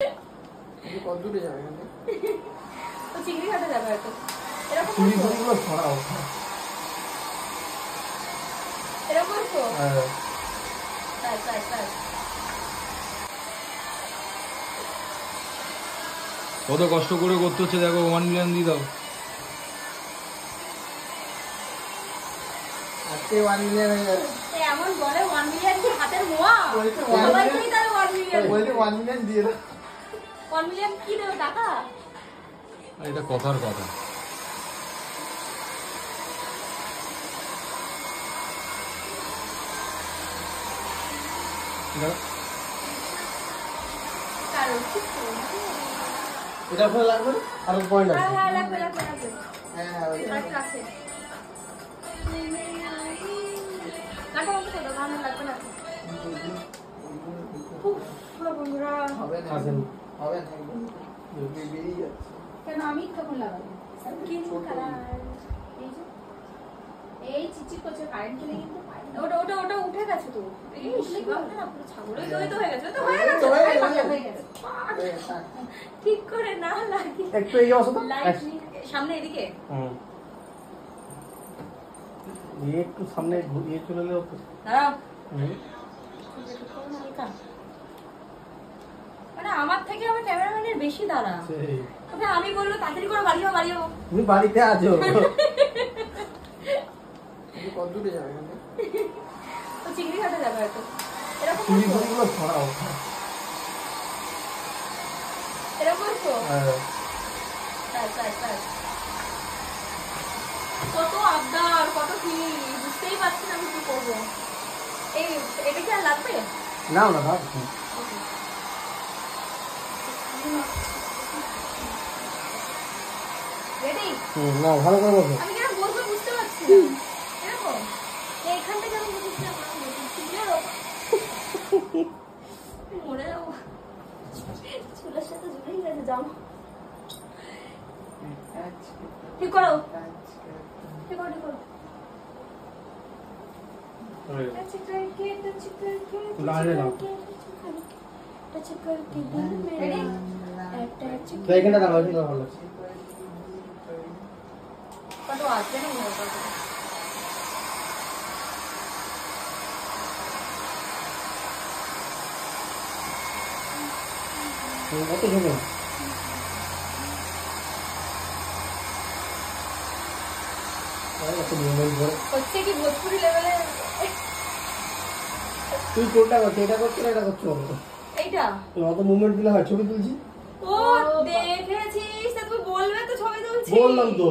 কত দূরে যাবে তো চিংড়ি ঘাটে যাবে হয়তো। এরকম চিংড়িগুলো ছড়াও এরকম তো কত কষ্ট করে করতে হচ্ছে দেখো। 1 মিলিয়ন দিয়ে দাও। আজকে 1 মিলিয়ন হয়ে যাবে। এমন বলে 1 মিলিয়ন কি হাতের মোয়া? সবাই কই তার 1 মিলিয়ন বলতে 1 মিলিয়ন দিয়ে দাও। 1 মিলিয়ন কি দেব টাকা? এটা কথার কথা। কারণ এটা ভালো লাগবে আর পয়েন্ট আছে। হ্যাঁ লাগবে লাগবে লাগবে। হ্যাঁ ওইটা আছে কাটা অংশ তো ভালো লাগবে না। পুরো বন্ধুরা হবে না আসেন হবে না বেরিয়ে যাচ্ছে। কেন আমি তখন লাগাবো স্কিন কালার এই চিচিক করছে কারেন্ট চলে কিন্তু ওটা ওটা ওটা উঠে গেছে তো এই শিবা না পুরো ছাগলের দই তো হয়ে গেছে তো হয়ে গেছে হয়ে গেছে ঠিক করে না লাগি একটু এই অবস্থা লাইট সামনে এদিকে ये একটু সামনে ঘুরিয়ে চলে এলো তো দাঁড়াও মানে আমার থেকে আমার ক্যামেরাম্যানের বেশি দাঁড়া তবে আমি বললো তাড়াতাড়ি করে বাড়ি যাবো তুমি বাড়িতে আছো কত দূরে যাবে তো চিংড়ি ঘাটে যাবে হয়তো। এরকম চিংড়িগুলো ছড়াও এরকম তো কত আবদার কত কি বুঝতেই পারছি না আমি কি করবো। এই এটা কি আর লাগবে না না ভাব রেডি না ভালো করে বসো। আমি কেন বলবো বুঝতে পারছি না এরকম এইখান থেকে আমি বুঝতে পারছি মরে যাবো চুলের সাথে জুড়েই গেছে যাও ঠিক করো ঠিক করো ঠিক করো এখানটা দাঁড়াও এটা ভালো লাগছে। কত আছে না কত ঝুঁকে হচ্ছে কি ভোজপুরি লেভেলে তুই কোনটা করছো এটা করছো না এটা করছো এইটা তুমি অত মুভমেন্ট দিলে হয় ছবি তুলছি ও দেখেছিস তা তুই বলবে তো ছবি তুলছি বললাম তো